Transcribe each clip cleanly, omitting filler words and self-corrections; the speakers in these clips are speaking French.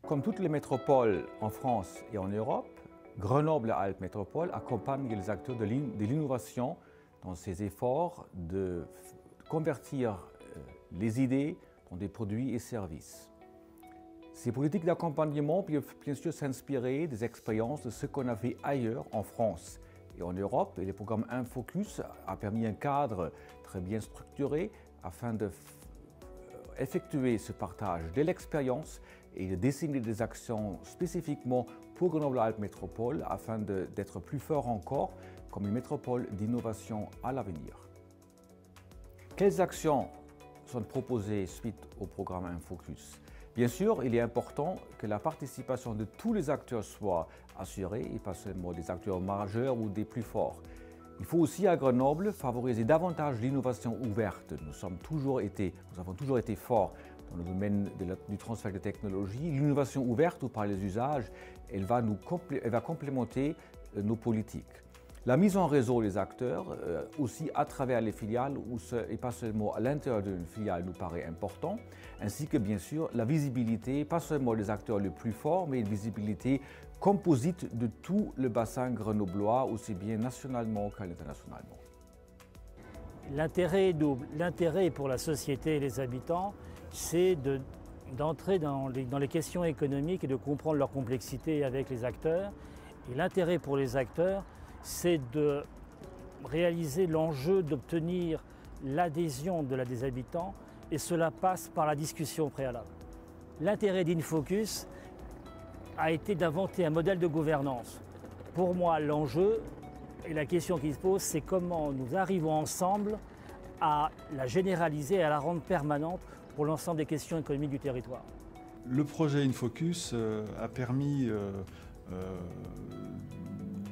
Comme toutes les métropoles en France et en Europe, Grenoble-Alpes Métropole accompagne les acteurs de l'innovation dans ses efforts de convertir les idées dans des produits et services. Ces politiques d'accompagnement peuvent bien sûr s'inspirer des expériences de ce qu'on a fait ailleurs en France et en Europe. Et le programme InFocus a permis un cadre très bien structuré afin d'effectuer ce partage de l'expérience et de dessiner des actions spécifiquement pour Grenoble-Alpes Métropole afin d'être plus fort encore comme une métropole d'innovation à l'avenir. Quelles actions sont proposées suite au programme InFocus? Bien sûr, il est important que la participation de tous les acteurs soit assurée et pas seulement des acteurs majeurs ou des plus forts. Il faut aussi à Grenoble favoriser davantage l'innovation ouverte. Nous avons toujours été forts dans le domaine du transfert de technologies. L'innovation ouverte ou par les usages, elle va complémenter nos politiques. La mise en réseau des acteurs, aussi à travers les filiales et pas seulement à l'intérieur d'une filiale, nous paraît important, ainsi que bien sûr la visibilité, pas seulement des acteurs les plus forts, mais une visibilité composite de tout le bassin grenoblois, aussi bien nationalement qu'internationalement. L'intérêt pour la société et les habitants, c'est d'entrer dans les questions économiques et de comprendre leur complexité avec les acteurs. Et l'intérêt pour les acteurs, c'est de réaliser l'enjeu d'obtenir l'adhésion des habitants, et cela passe par la discussion préalable. L'intérêt d'InFocus a été d'inventer un modèle de gouvernance. Pour moi, l'enjeu et la question qui se pose, c'est comment nous arrivons ensemble à la généraliser et à la rendre permanente pour l'ensemble des questions économiques du territoire. Le projet InFocus a permis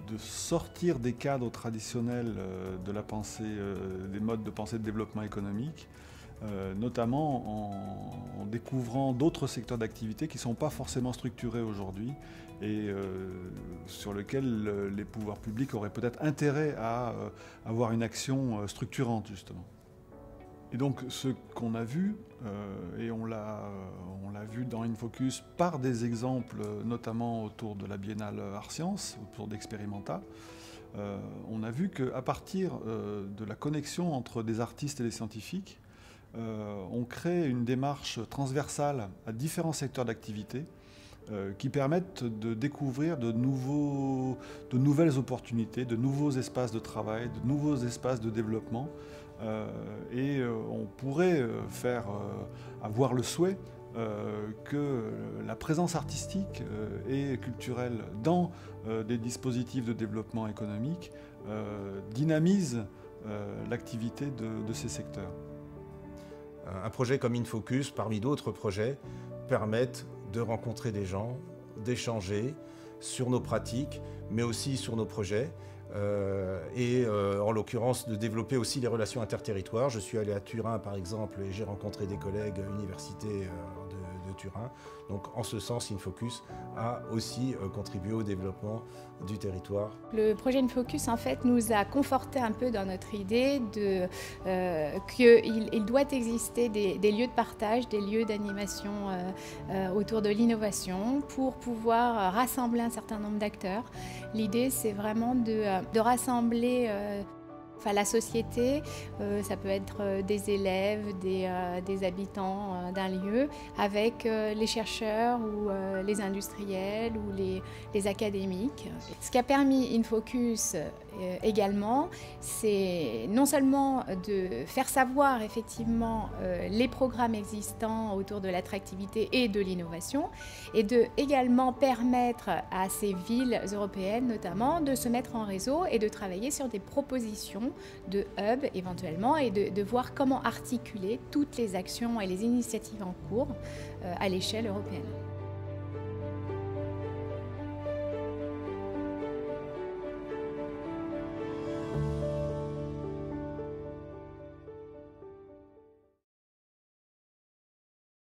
de sortir des cadres traditionnels de la pensée, des modes de pensée de développement économique, notamment en découvrant d'autres secteurs d'activité qui ne sont pas forcément structurés aujourd'hui et sur lesquels les pouvoirs publics auraient peut-être intérêt à avoir une action structurante justement. Et donc ce qu'on a vu, et on l'a vu dans InFocus par des exemples, notamment autour de la Biennale Art Sciences, autour d'Experimenta, on a vu qu'à partir de la connexion entre des artistes et des scientifiques, on crée une démarche transversale à différents secteurs d'activité qui permettent de découvrir de nouvelles opportunités, de nouveaux espaces de travail, de nouveaux espaces de développement. Et on pourrait avoir le souhait que la présence artistique et culturelle dans des dispositifs de développement économique dynamise l'activité de ces secteurs. Un projet comme InFocus, parmi d'autres projets, permettent de rencontrer des gens, d'échanger sur nos pratiques, mais aussi sur nos projets. En l'occurrence de développer aussi les relations interterritoires. Je suis allé à Turin par exemple et j'ai rencontré des collègues universités de Turin. Donc en ce sens, InFocus a aussi contribué au développement du territoire. Le projet InFocus en fait nous a conforté un peu dans notre idée qu'il doit exister des lieux de partage, des lieux d'animation autour de l'innovation pour pouvoir rassembler un certain nombre d'acteurs. L'idée c'est vraiment de rassembler la société, ça peut être des élèves, des habitants d'un lieu, avec les chercheurs ou les industriels ou les académiques. Ce qui a permis InFocus également, c'est non seulement de faire savoir effectivement les programmes existants autour de l'attractivité et de l'innovation, et de également permettre à ces villes européennes notamment de se mettre en réseau et de travailler sur des propositions de hub éventuellement et de voir comment articuler toutes les actions et les initiatives en cours à l'échelle européenne.